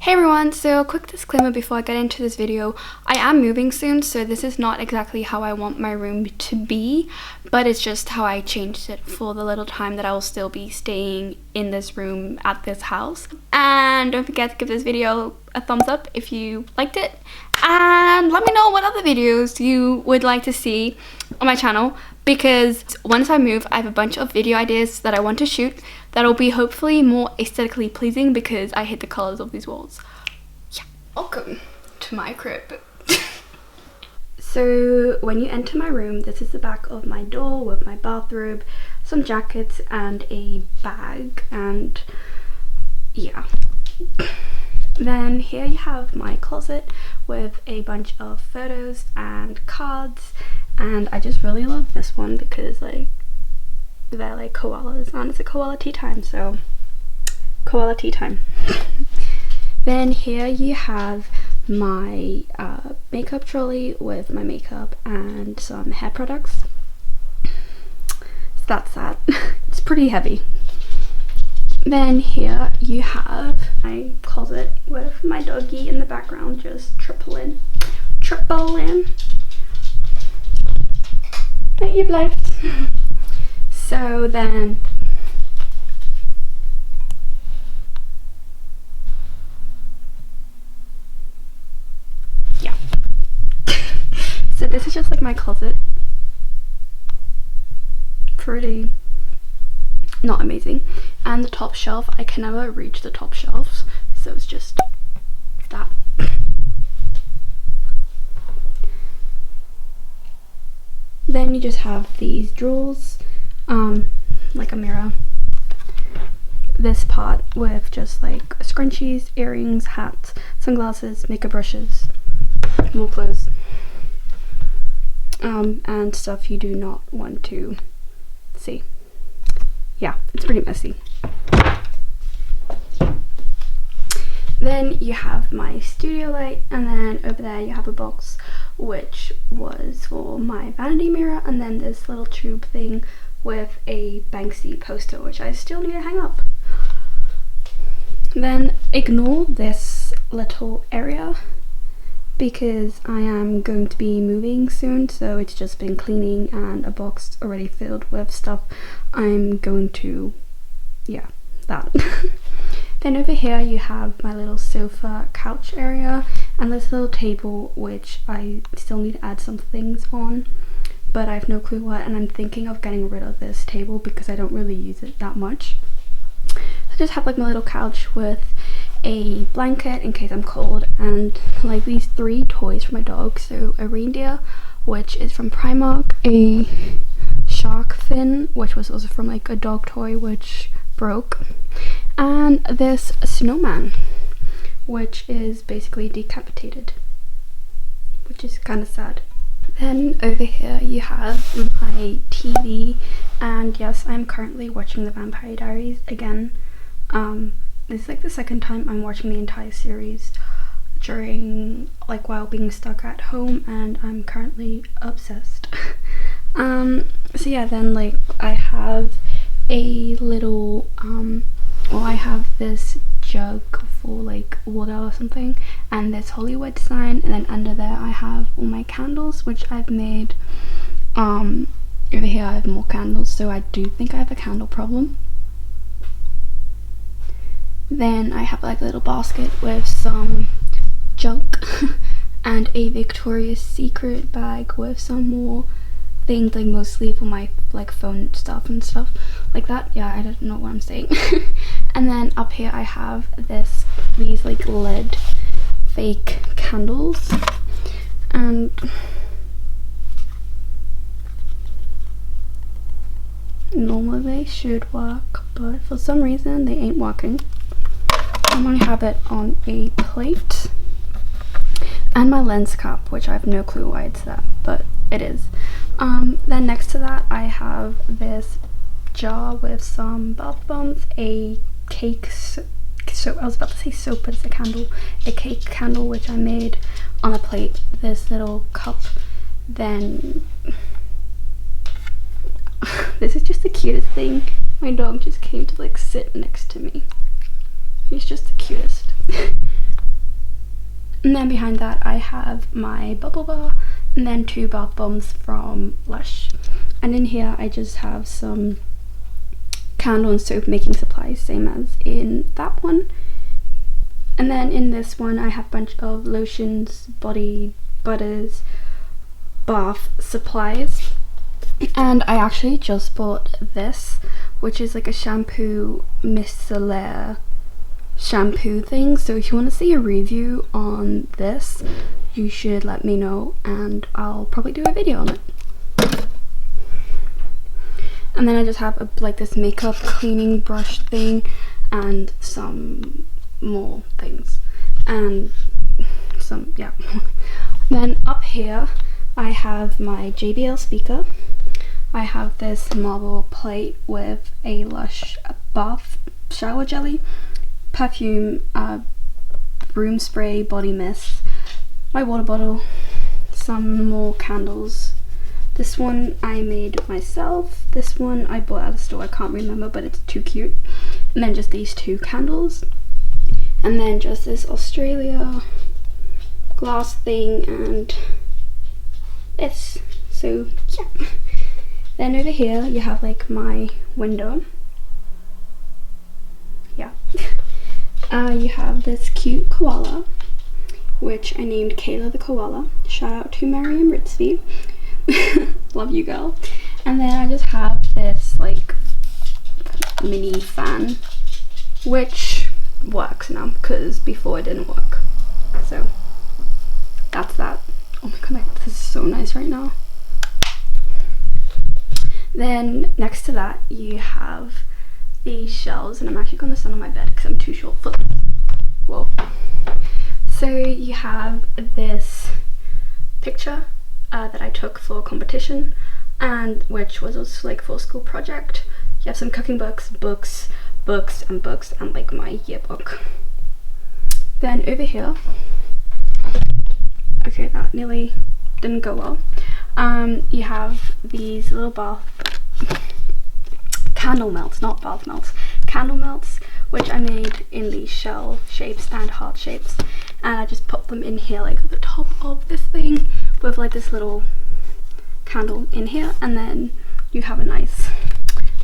Hey everyone, so quick disclaimer before I get into this video. I am moving soon, so this is not exactly how I want my room to be, but it's just how I changed it for the little time that I will still be staying in this room at this house. And don't forget to give this video a thumbs up if you liked it, and let me know what other videos you would like to see on my channel, because once I move I have a bunch of video ideas that I want to shoot that'll be hopefully more aesthetically pleasing because I hate the colors of these walls. Yeah, welcome to my crib. So when you enter my room, this is the back of my door with my bathrobe, some jackets and a bag, and yeah. Then here you have my closet with a bunch of photos and cards, and I just really love this one because they're like koalas, and it's a koala tea time, so koala tea time. Then here you have my makeup trolley with my makeup and some hair products. So that's that. It's pretty heavy. Then here you have my closet with my doggy in the background, just triple in. Ain't you blessed? So then yeah. So this is just like my closet. Pretty not amazing. And the top shelf, I can never reach the top shelves, so it's just that. Then you just have these drawers, like a mirror. This part with just like scrunchies, earrings, hats, sunglasses, makeup brushes, more clothes, and stuff you do not want to see. Yeah, it's pretty messy. Then you have my studio light, and then over there you have a box which was for my vanity mirror, and then this little tube thing with a Banksy poster which I still need to hang up. Then ignore this little area because I am going to be moving soon, so it's just been cleaning and a box already filled with stuff. I'm going to, yeah, that. Then over here you have my little sofa couch area and this little table which I still need to add some things on, but I have no clue what, and I'm thinking of getting rid of this table because I don't really use it that much. I just have like my little couch with a blanket in case I'm cold, and like these 3 toys for my dog. So a reindeer which is from Primark, a shark fin which was also from like a dog toy which broke, and this snowman which is basically decapitated, which is kind of sad. Then over here you have my TV, and yes, I'm currently watching the Vampire Diaries again. This is like the second time I'm watching the entire series during while being stuck at home, and I'm currently obsessed. So yeah, then I have a little I have this jug for water or something, and this Hollywood sign, and then under there I have all my candles which I've made. Over here I have more candles, so I do think I have a candle problem. Then I have a little basket with some junk and a Victoria's Secret bag with some more things, mostly for my phone stuff and stuff like that. Yeah, I don't know what I'm saying. And then up here I have these LED fake candles, and normally they should work, but for some reason they ain't working. I'm gonna have it on a plate, and my lens cap, which I have no clue why it's there, but it is. Then next to that I have this jar with some bath bombs, a cake I was about to say soap, but it's a candle, a cake candle which I made on a plate, this little cup. Then this is just the cutest thing. My dog just came to sit next to me. He's just the cutest. And then behind that I have my bubble bar, and then 2 bath bombs from Lush. And in here I just have some candle and soap making supplies, same as in that one. And then in this one I have a bunch of lotions, body butters, bath supplies. And I actually just bought this, which is like a shampoo micellar shampoo thing. So if you want to see a review on this, you should let me know and I'll probably do a video on it. And then I just have like this makeup cleaning brush thing and some more things and some, yeah. Then up here I have my JBL speaker. I have this marble plate with a Lush bath shower jelly, perfume, room spray, body mist, my water bottle, some more candles. This one I made myself. This one I bought at a store, I can't remember, but it's too cute. And then just these 2 candles. And then just this Australia glass thing and this. So yeah. Then over here you have like my window. Yeah. You have this cute koala, which I named Kayla the koala. Shout out to Mariam Ritzby. Love you, girl. And then I just have this like mini fan, which works now because before it didn't work. So that's that. Oh my god, this is so nice right now. Then next to that you have these shelves, and I'm actually going to stand on my bed because I'm too short for this. Whoa. So you have this picture that I took for a competition, and which was also like for a school project. You have some cooking books, and like my yearbook. Then over here, okay, that nearly didn't go well. You have these little candle melts, not bath melts, candle melts, which I made in these shell shapes and heart shapes, and I just put them in here like at the top of this thing with like this little candle in here, and then you have a nice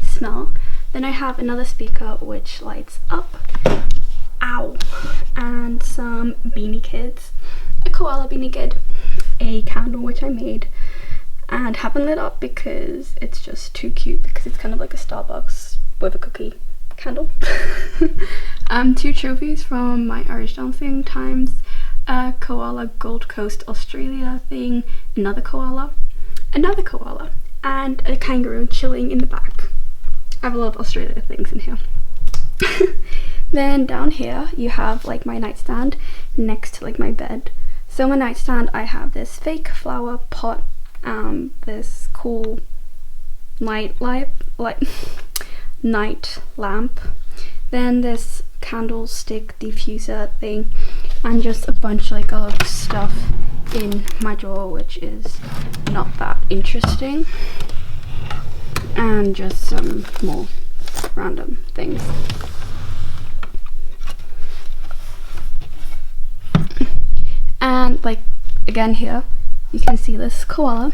smell. Then I have another speaker which lights up, ow, and some beanie kids, a koala beanie kid, a candle which I made and haven't lit up because it's just too cute, because it's kind of like a Starbucks with a cookie candle. 2 trophies from my Irish dancing times, a koala Gold Coast Australia thing, another koala, and a kangaroo chilling in the back. I have a lot of Australia things in here. Then down here you have like my nightstand next to like my bed. So my nightstand, I have this fake flower pot, this cool night lamp, then this candlestick diffuser thing, and just a bunch like of stuff in my drawer which is not that interesting, and just some more random things. And like again here you can see this koala,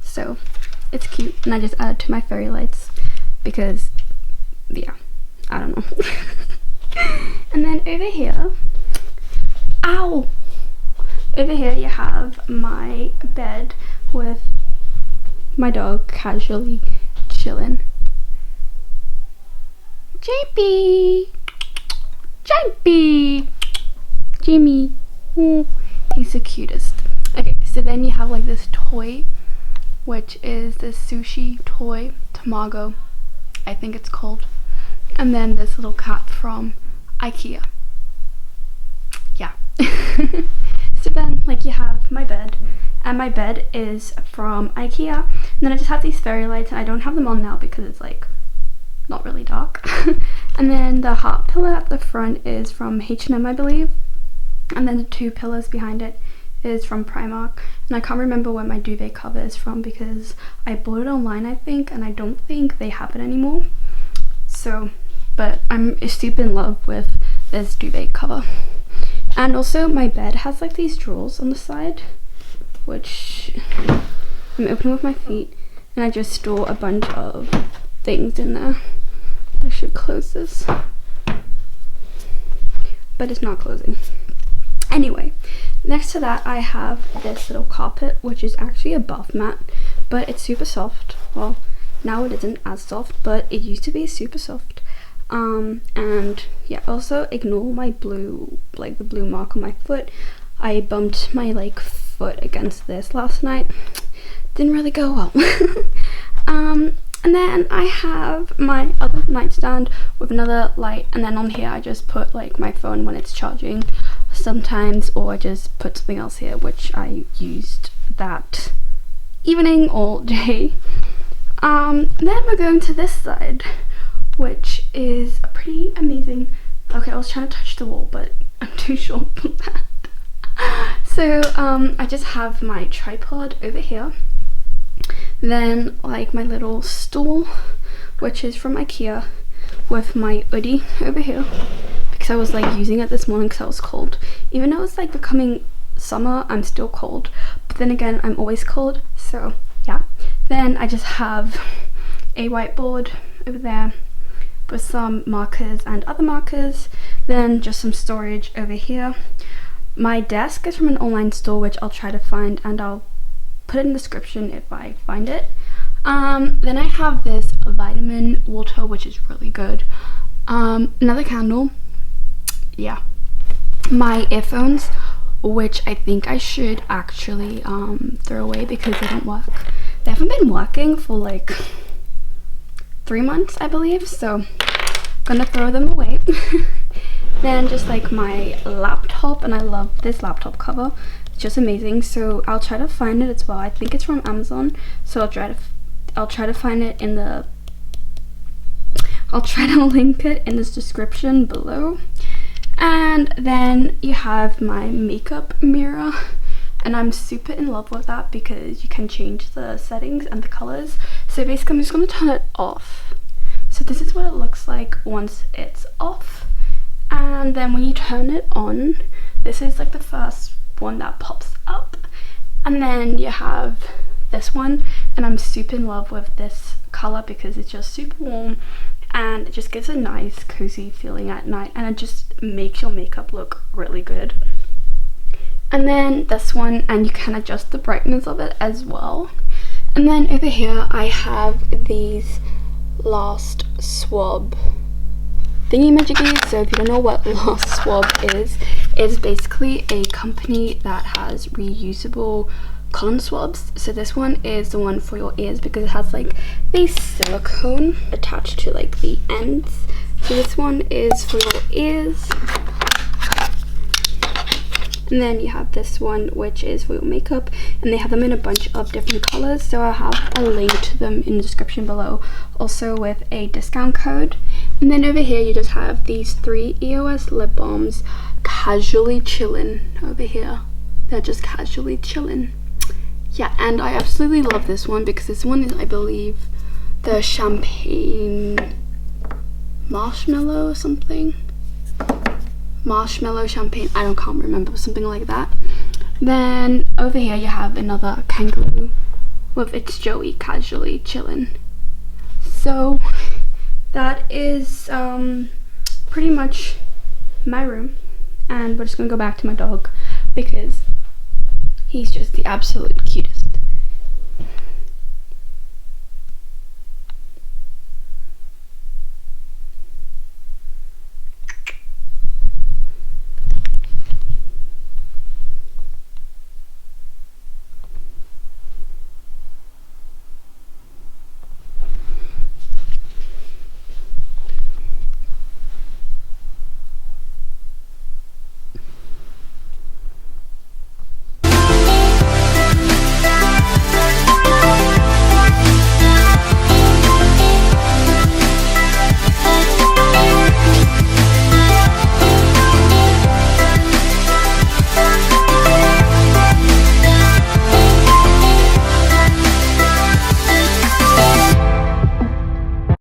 so it's cute, and I just added to my fairy lights because yeah, I don't know. And then over here, ow, over here you have my bed with my dog casually chilling. JP, Jimmy, he's the cutest. Okay, so then you have like this toy, which is this sushi toy, Tamago, I think it's called, and then this little cat from IKEA. Yeah. So then like you have my bed, and my bed is from IKEA, and then I just have these fairy lights, and I don't have them on now because it's like not really dark. And then the heart pillow at the front is from H&M, I believe, and then the 2 pillows behind it is from Primark, and I can't remember where my duvet cover is from because I bought it online, I think, and I don't think they have it anymore. So, but I'm super in love with this duvet cover. And also my bed has like these drawers on the side, which I'm opening with my feet, and I just store a bunch of things in there. I should close this, but it's not closing. Anyway, next to that I have this little carpet, which is actually a bath mat, but it's super soft. Well, now it isn't as soft, but it used to be super soft. And yeah, also ignore my blue, like the blue mark on my foot. I bumped my like foot against this last night. Didn't really go well. And then I have my other nightstand with another light, and then on here I just put like my phone when it's charging sometimes, or I just put something else here, which I used that evening all day. Then we're going to this side, which is pretty amazing. Okay, I was trying to touch the wall, but I'm too short for that. So I just have my tripod over here, then like my little stool, which is from IKEA, with my hoodie over here, because I was like using it this morning because I was cold. Even though it's like becoming summer, I'm still cold, but then again I'm always cold, so yeah. Then I just have a whiteboard over there with some markers and other markers, then just some storage over here. My desk is from an online store, which I'll try to find, and I'll put it in the description if I find it. Then I have this vitamin water, which is really good. Another candle. Yeah. My earphones, which I think I should actually throw away because they don't work. They haven't been working for like 3 months, I believe, so gonna throw them away. Then just like my laptop, and I love this laptop cover, it's just amazing, so I'll try to find it as well. I think it's from Amazon, so I'll try to find it in the I'll try to link it in this description below. And then you have my makeup mirror, and I'm super in love with that because you can change the settings and the colors. So basically I'm just going to turn it off. So this is what it looks like once it's off, and then when you turn it on, this is like the first one that pops up, and then you have this one, and I'm super in love with this color because it's just super warm and it just gives a nice cozy feeling at night, and it just makes your makeup look really good. And then this one, and you can adjust the brightness of it as well. And then over here I have these last swab thingy-majiggies. So if you don't know what last swab is, it's basically a company that has reusable cotton swabs. So this one is the one for your ears because it has like the silicone attached to like the ends. So this one is for your ears. And then you have this one, which is for your makeup, and they have them in a bunch of different colors, so I'll have a link to them in the description below, also with a discount code. And then over here you just have these 3 EOS lip balms casually chilling over here. They're just casually chilling. Yeah, and I absolutely love this one because this one is, I believe, the champagne marshmallow or something. Marshmallow champagne, I can't remember, something like that. Then over here you have another kangaroo with its Joey casually chilling. So that is pretty much my room, and we're just gonna go back to my dog because he's just the absolute cutest.